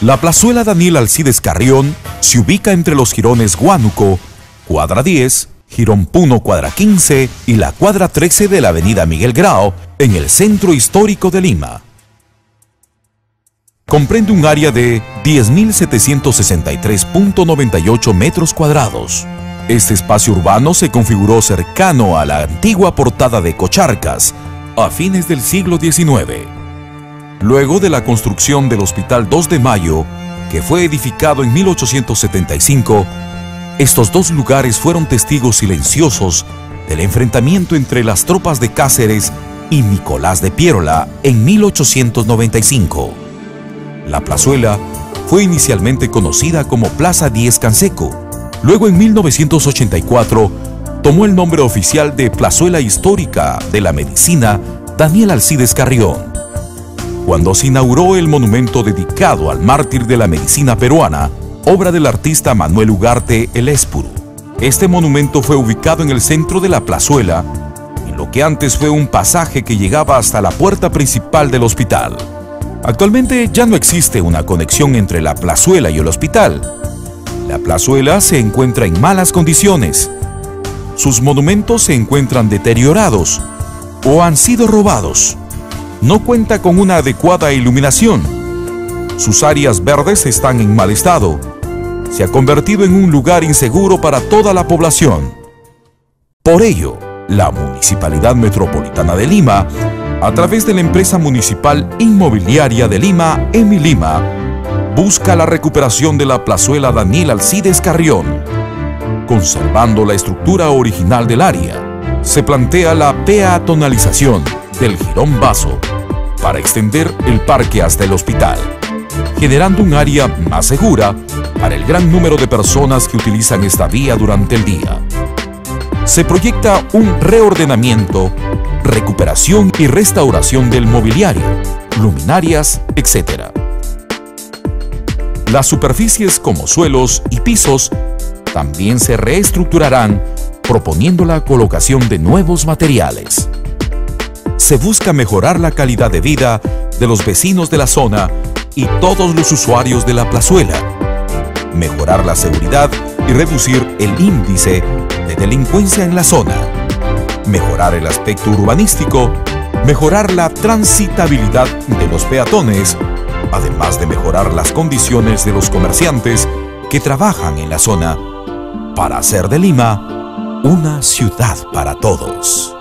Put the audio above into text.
La plazuela Daniel Alcides Carrión se ubica entre los jirones Huánuco, cuadra 10, Jirón Puno, cuadra 15 y la cuadra 13 de la avenida Miguel Grau, en el centro histórico de Lima. Comprende un área de 10.763.98 metros cuadrados. Este espacio urbano se configuró cercano a la antigua portada de Cocharcas a fines del siglo XIX. Luego de la construcción del Hospital 2 de Mayo, que fue edificado en 1875, estos dos lugares fueron testigos silenciosos del enfrentamiento entre las tropas de Cáceres y Nicolás de Piérola en 1895. La plazuela fue inicialmente conocida como Plaza Díez Canseco. Luego, en 1984, tomó el nombre oficial de Plazuela Histórica de la Medicina Daniel Alcides Carrión. Cuando se inauguró el monumento dedicado al mártir de la medicina peruana, obra del artista Manuel Ugarte El Espuru. Este monumento fue ubicado en el centro de la plazuela, en lo que antes fue un pasaje que llegaba hasta la puerta principal del hospital. Actualmente ya no existe una conexión entre la plazuela y el hospital. La plazuela se encuentra en malas condiciones. Sus monumentos se encuentran deteriorados o han sido robados. No cuenta con una adecuada iluminación. Sus áreas verdes están en mal estado. Se ha convertido en un lugar inseguro para toda la población. Por ello, la Municipalidad Metropolitana de Lima, a través de la empresa municipal inmobiliaria de Lima, Emilima, busca la recuperación de la plazuela Daniel Alcides Carrión. Conservando la estructura original del área, se plantea la peatonalización del Jirón Baso para extender el parque hasta el hospital, generando un área más segura para el gran número de personas que utilizan esta vía durante el día. Se proyecta un reordenamiento, recuperación y restauración del mobiliario, luminarias, etc. Las superficies como suelos y pisos también se reestructurarán, proponiendo la colocación de nuevos materiales. Se busca mejorar la calidad de vida de los vecinos de la zona y todos los usuarios de la plazuela, mejorar la seguridad y reducir el índice de delincuencia en la zona, mejorar el aspecto urbanístico, mejorar la transitabilidad de los peatones, además de mejorar las condiciones de los comerciantes que trabajan en la zona, para hacer de Lima una ciudad para todos.